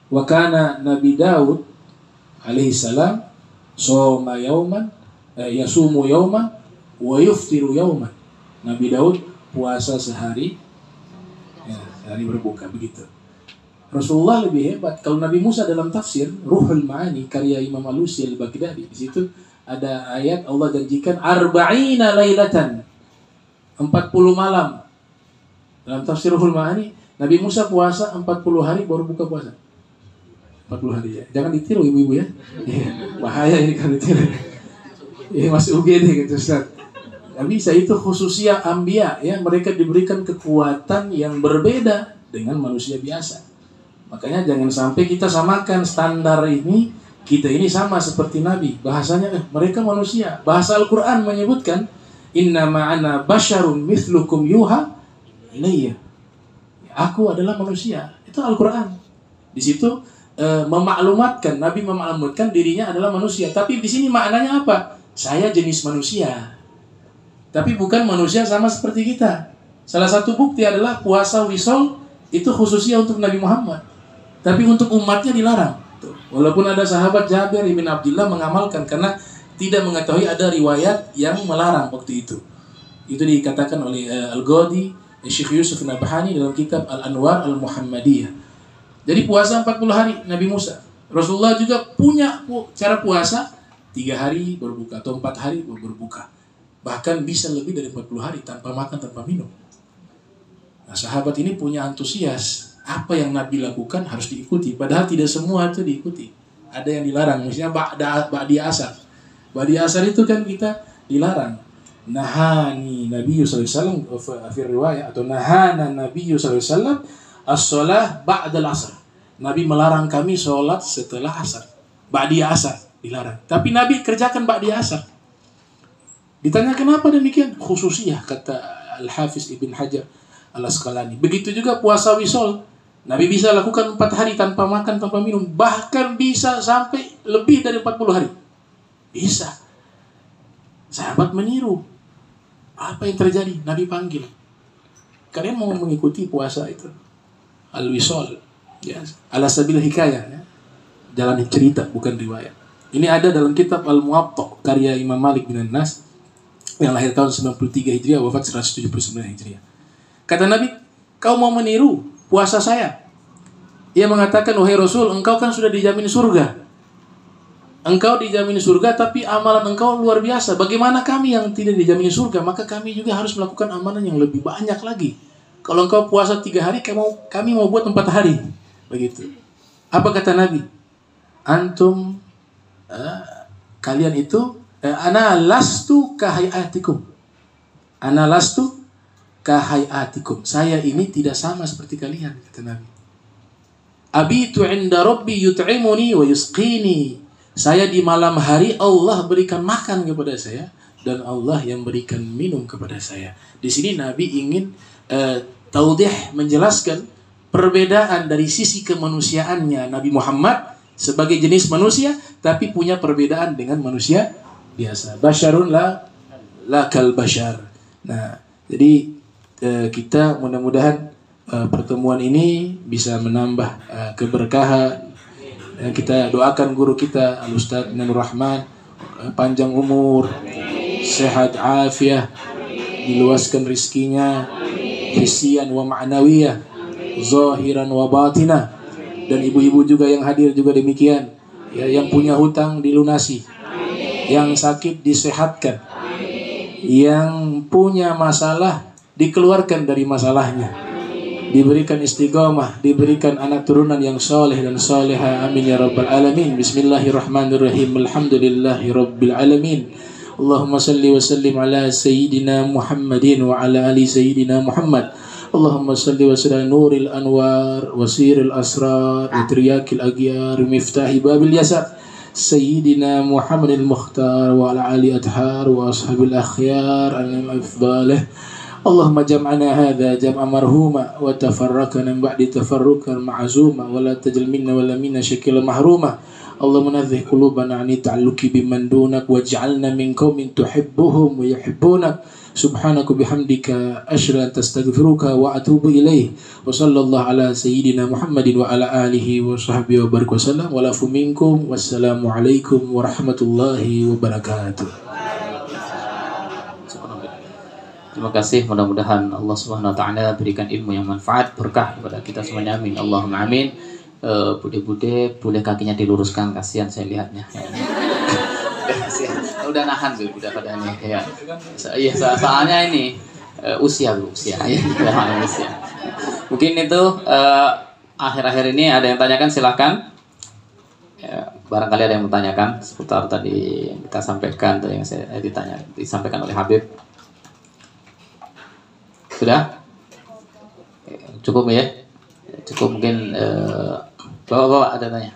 Wa kana Nabi Daud alaihi salam soma yauman yasumu yauman wa yuftiru yauman. Nabi Daud puasa sehari, ya, sehari berbuka, begitu. Rasulullah lebih hebat. Kalau Nabi Musa dalam tafsir Ruhul Ma'ani karya Imam Alusi al-Baghdadi, di situ ada ayat Allah janjikan arba'ina lailatan, 40 malam. Dalam tafsir Ruhul Ma'ani, Nabi Musa puasa 40 hari baru buka puasa. 40 hari ya. Jangan ditiru ibu-ibu ya. Bahaya ini kalau ditiru. Ini masih UGD gitu Ustaz. Nggak bisa, itu khususnya Anbiya ya, mereka diberikan kekuatan yang berbeda dengan manusia biasa. Makanya jangan sampai kita samakan standar ini, kita ini sama seperti Nabi. Bahasanya mereka manusia. Bahasa Al-Quran menyebutkan inna ma'ana basyarun mithlukum yuha ilayya. Aku adalah manusia. Itu Al-Quran. Di situ memaklumatkan, Nabi memaklumatkan dirinya adalah manusia. Tapi di sini maknanya apa? Saya jenis manusia. Tapi bukan manusia sama seperti kita. Salah satu bukti adalah puasa wisol itu khususnya untuk Nabi Muhammad. Tapi untuk umatnya dilarang. Walaupun ada sahabat Jabir ibn Abdullah mengamalkan karena tidak mengetahui ada riwayat yang melarang waktu itu. Itu dikatakan oleh Al-Ghadi, Syekh Yusuf Nabhani dalam kitab Al-Anwar Al-Muhammadiyah. Jadi puasa 40 hari Nabi Musa. Rasulullah juga punya cara puasa 3 hari berbuka atau 4 hari berbuka. Bahkan bisa lebih dari 40 hari tanpa makan, tanpa minum. Nah, sahabat ini punya antusias. Apa yang Nabi lakukan harus diikuti. Padahal tidak semua itu diikuti. Ada yang dilarang. Misalnya ba'di asar. Ba'di asar itu kan kita dilarang. Nahani Nabi sallallahu alaihi wasallam fi riwayat atau nahana Nabi sallallahu alaihi wasallam as-shalah ba'dal asar. Nabi melarang kami sholat setelah asar. Ba'di asar dilarang. Tapi Nabi kerjakan ba'di asar. Ditanya kenapa demikian? Khususiyah kata Al-Hafiz Ibn Hajar Al-Asqalani. Begitu juga puasa wisol. Nabi bisa lakukan 4 hari tanpa makan, tanpa minum. Bahkan bisa sampai lebih dari 40 hari. Bisa. Sahabat meniru. Apa yang terjadi? Nabi panggil. Kalian mau mengikuti puasa itu? Al-wisol. Ya. Ala sabil hikayah. Ya. Jalan cerita, bukan riwayat. Ini ada dalam kitab Al-Muwatta, karya Imam Malik bin Anas, yang lahir tahun 93 Hijriah, wafat 179 Hijriah. Kata Nabi, kau mau meniru puasa saya? Ia mengatakan, wahai Rasul, engkau kan sudah dijamin surga. Engkau dijamin surga, tapi amalan engkau luar biasa. Bagaimana kami yang tidak dijamin surga? Maka kami juga harus melakukan amalan yang lebih banyak lagi. Kalau engkau puasa 3 hari, kami mau buat 4 hari. Begitu. Apa kata Nabi? Antum, kalian itu, ana lastu kahayatikum. Ana lastu kahayatikum. Saya ini tidak sama seperti kalian, kata Nabi. Abitu inda rabbi yut'imuni wa yusqini. Saya di malam hari Allah berikan makan kepada saya dan Allah yang berikan minum kepada saya. Di sini Nabi ingin taudih, menjelaskan perbedaan dari sisi kemanusiaannya. Nabi Muhammad sebagai jenis manusia tapi punya perbedaan dengan manusia biasa. Basyarun la kal basyar. Nah, jadi kita mudah-mudahan pertemuan ini bisa menambah keberkahan. Kita doakan guru kita Al-Ustaz Nur Rahman panjang umur, sehat afiah, diluaskan rizkinya, hisian wa ma'nawiyah, zahiran wa batinah. Dan ibu-ibu juga yang hadir juga demikian. Ya, yang punya hutang dilunasi, yang sakit disehatkan, yang punya masalah dikeluarkan dari masalahnya, diberikan istiqamah, diberikan anak turunan yang soleh dan soleha. Amin ya rabbal alamin. Bismillahirrahmanirrahim. Alhamdulillahi rabbil alamin. Allahumma salli wa sallim ala sayyidina Muhammadin wa ala ali sayyidina Muhammad. Allahumma salli wa sallim nuril anwar, wasiril asrar, utriyakil agyar, miftahi babil yasar, sayyidina Muhammadil mukhtar wa ala ali athar wa ashabil akhyar al-afdalih. Allahumma jam'ana hadha jam'a marhuma wa tafarraqana min ba'di tafarruqan ma'zuma wa la tajal minna wa la minna syakila mahruma. Allahumma nadhih qulubana 'ani ta'alluqi biman dunak waj'alna min qaumin tuhibbuhum wa yuhibbunak. Subhanaka bihamdika asyhadu an tastaghfiruka wa atubu ilaih. Wa sallallahu ala sayyidina Muhammadin wa ala alihi wa sahbihi wa barik wasallam. Wa lafu minkum. Wassalamu alaikum warahmatullahi wabarakatuh. Terima kasih, mudah-mudahan Allah Subhanahu wa taala berikan ilmu yang manfaat, berkah kepada kita semuanya. Amin. Allahumma amin. Bude-bude boleh kakinya diluruskan, kasihan saya lihatnya. Udah nahan tuh udah pada ini ya. Iya, soalnya ini usia. Usia. Mungkin itu akhir-akhir ini ada yang tanyakan, silahkan. Ya, barangkali ada yang bertanyakan seputar tadi yang kita sampaikan, tadi yang saya disampaikan oleh Habib. Sudah? Cukup ya? Cukup mungkin bapak-bapak ada tanya?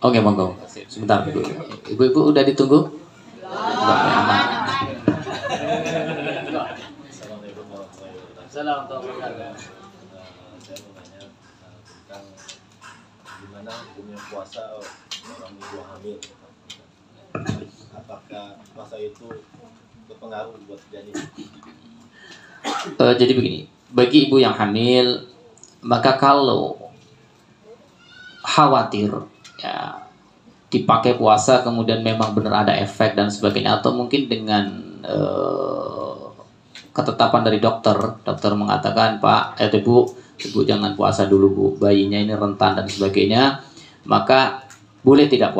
Oke, monggo. Sebentar, Ibu. Ibu udah ditunggu? Assalamualaikum warahmatullahi wabarakatuh. Saya mau tanya tentang gimana hukumnya puasa orang ibu hamil. Apakah puasa itu berpengaruh buat janin? Jadi begini, bagi ibu yang hamil, maka kalau khawatir ya dipakai puasa kemudian memang benar ada efek dan sebagainya, atau mungkin dengan ketetapan dari dokter mengatakan Pak, ibu jangan puasa dulu Bu, bayinya ini rentan dan sebagainya, maka boleh tidak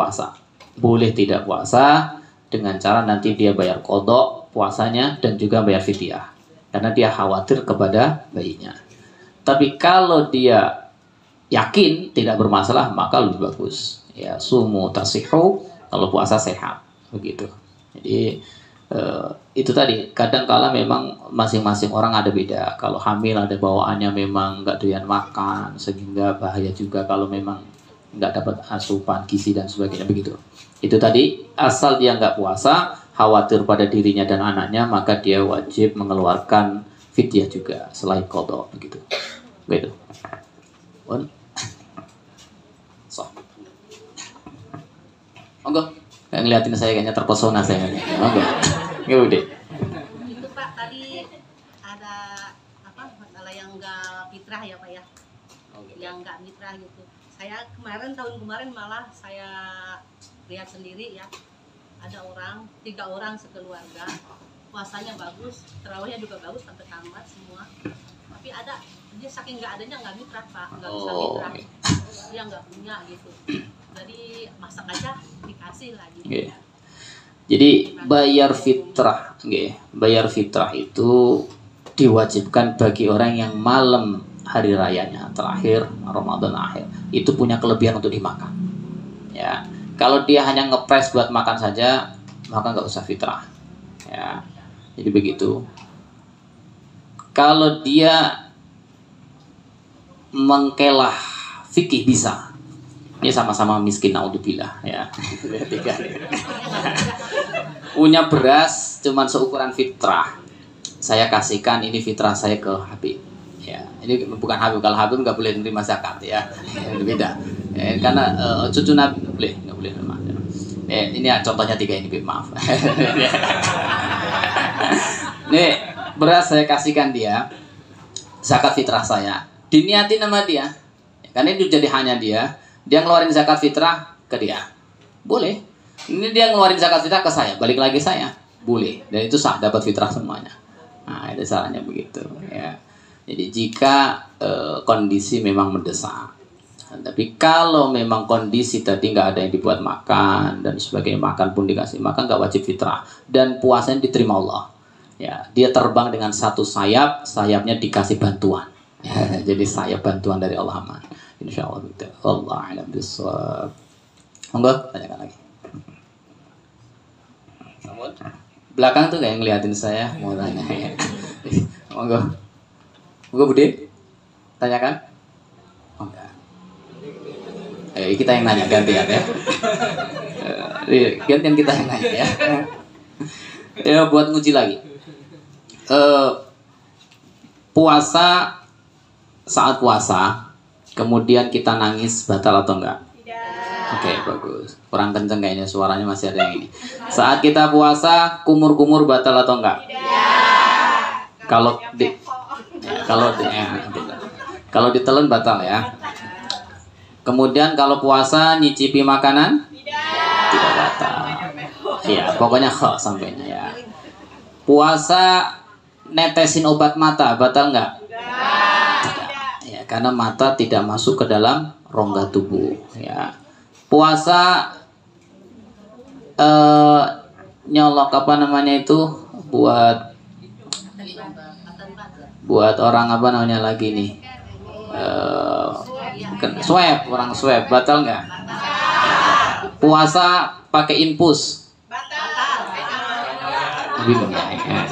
puasa dengan cara nanti dia bayar qadha puasanya dan juga bayar fidyah. Karena dia khawatir kepada bayinya. Tapi kalau dia yakin tidak bermasalah, maka lebih bagus. Ya, sumu tasihu, kalau puasa sehat, begitu. Jadi itu tadi. Kadang-kala memang masing-masing orang ada beda. Kalau hamil ada bawaannya memang nggak doyan makan, sehingga bahaya juga kalau memang nggak dapat asupan gizi dan sebagainya, begitu. Itu tadi, asal dia nggak puasa, khawatir pada dirinya dan anaknya, maka dia wajib mengeluarkan fidyah juga selain qadha, begitu. Begitu. So. Monggo. Kayak ngeliatin saya kayaknya terpesona saya. Monggo. Ya udah. Itu Pak, tadi ada masalah yang enggak fitrah ya Pak ya. Yang enggak fitrah gitu. Saya tahun kemarin malah saya lihat sendiri ya. Ada 3 orang sekeluarga, puasanya bagus, tarawihnya juga bagus sampai tamat semua. Tapi ada dia saking nggak adanya nggak mitrah Pak, nggak bisa mitrah, dia nggak punya gitu. Jadi masak aja dikasih lagi. Okay. Jadi bayar fitrah itu diwajibkan bagi orang yang malam hari rayanya terakhir Ramadan akhir itu punya kelebihan untuk dimakan. Ya. Kalau dia hanya ngepres buat makan saja, maka nggak usah fitrah. Ya, jadi begitu. Kalau dia mengkelah fikih bisa. Ini sama-sama miskin, naudzubillah. Ya, punya beras cuman seukuran fitrah. Saya kasihkan ini fitrah saya ke Habib. Ya, ini bukan Habib. Kalau Habib nggak boleh menerima zakat ya, beda. Karena cucu Nabi nggak boleh terima. Ini contohnya 3 ini, maaf. Nih beras saya kasihkan dia, zakat fitrah saya, diniatin sama dia, karena itu jadi hanya dia ngeluarin zakat fitrah ke dia, boleh. Ini dia ngeluarin zakat fitrah ke saya, balik lagi saya, boleh. Dan itu sah, dapat fitrah semuanya. Nah itu caranya begitu. Ya. Jadi jika kondisi memang mendesak. Tapi kalau memang kondisi tadi nggak ada yang dibuat makan dan sebagainya, makan pun dikasih makan, nggak wajib fitrah dan puasanya diterima Allah. Ya, dia terbang dengan satu sayapnya dikasih bantuan. Ya, jadi sayap bantuan dari Allah aman. Insya Allah begitu. Allah a'lam bishawab. Monggo, tanyakan lagi. Belakang tuh kayak ngeliatin saya mau tanya. Monggo, Bude, tanyakan. Monggo. Kita yang nanya gantian ya. Gantian kita yang nanya ya. Ya buat nguji lagi. puasa, saat puasa kemudian kita nangis batal atau enggak? Oke, bagus. Kurang kenceng kayaknya suaranya, masih ada yang ini. Saat kita puasa kumur-kumur batal atau enggak? Kalau kalau ditelan batal ya. Kemudian kalau puasa nyicipi makanan tidak batal. Ya, pokoknya kok sampainya ya. Puasa netesin obat mata batal enggak? Tidak. Ya, karena mata tidak masuk ke dalam rongga tubuh ya. Puasa nyolok apa namanya itu buat orang apa namanya lagi nih, swab, orang swab batal nggak? Puasa pakai infus bingung ya.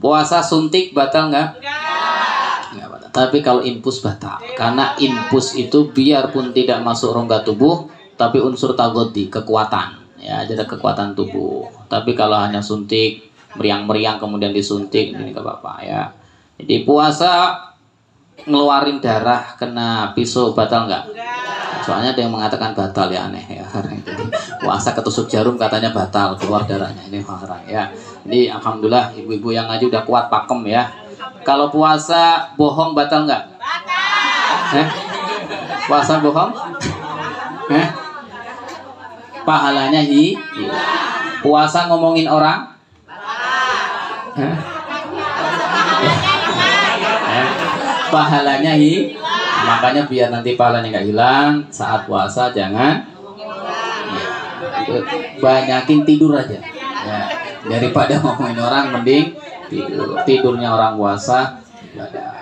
Puasa suntik batal nggak? Nggak batal. Tapi kalau infus batal, karena infus itu biarpun tidak masuk rongga tubuh tapi unsur tagoti, kekuatan ya, ada kekuatan tubuh. Tapi kalau hanya suntik, meriang-meriang kemudian disuntik, ini nggak apa-apa ya. Jadi puasa ngeluarin darah kena pisau batal nggak? Soalnya ada yang mengatakan batal ya, aneh ya. Jadi puasa ketusuk jarum katanya batal, keluar darahnya, ini haram ya. Ini alhamdulillah ibu-ibu yang ngaji udah kuat pakem ya. Kalau puasa bohong batal nggak? Puasa bohong? Pahalanya puasa ngomongin orang? Pahalanya makanya biar nanti pahalanya nggak hilang saat puasa jangan banyakin tidur aja ya. Daripada ngomongin orang mending tidurnya orang puasa.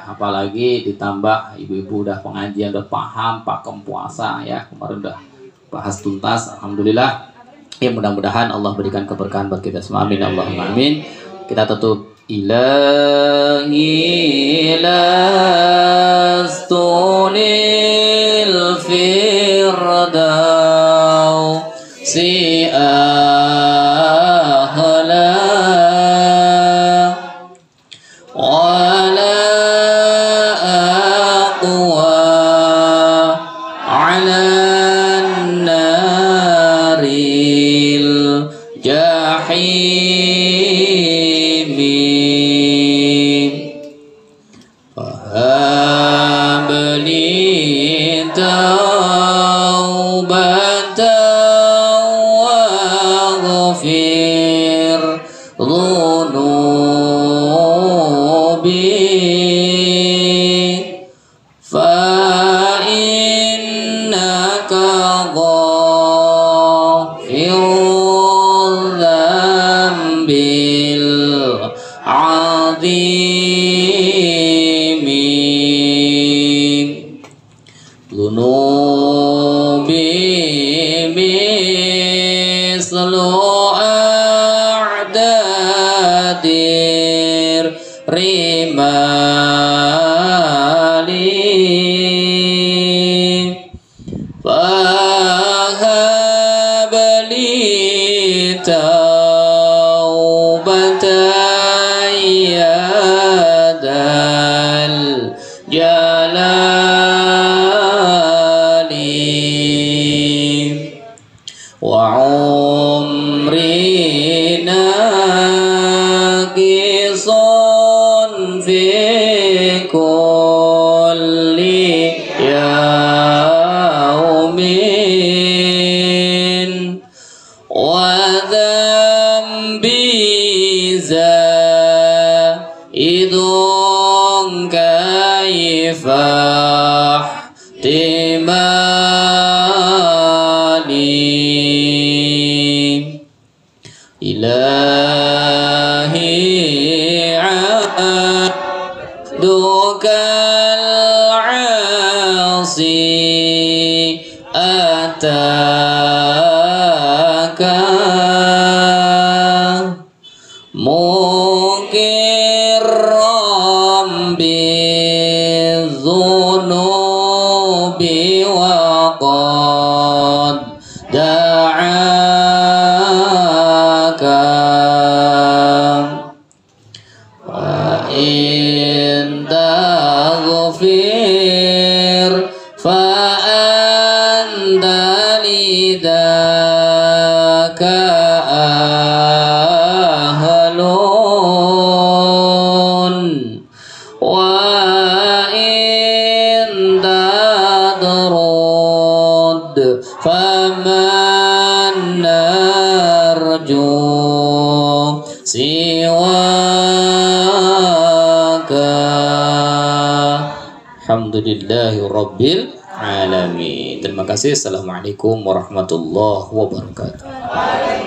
Apalagi ditambah ibu-ibu udah pengajian, udah paham pakem puasa ya, kemarin udah bahas tuntas, alhamdulillah ya. Mudah-mudahan Allah berikan keberkahan buat kita semua, amin Allahumma amin. Kita tutup ilahi lastunil firdausi ahla wala aqwa ala naril jahim fahabli taubatan waghfir dhunubi fa innaka ghafirul dzambil azimi dhunubi mislu a'dadir rimali fahabli taubatan yadal jalali wa umrina kisun fi kulli yaumin wa dhanbi zaidun kaifah timani ilahi abdukal asi ataka mukirram bizunubi wa qad da'aka walhamdulillahirabbil alamin. Terima kasih. Assalamualaikum warahmatullahi wabarakatuh. Baik.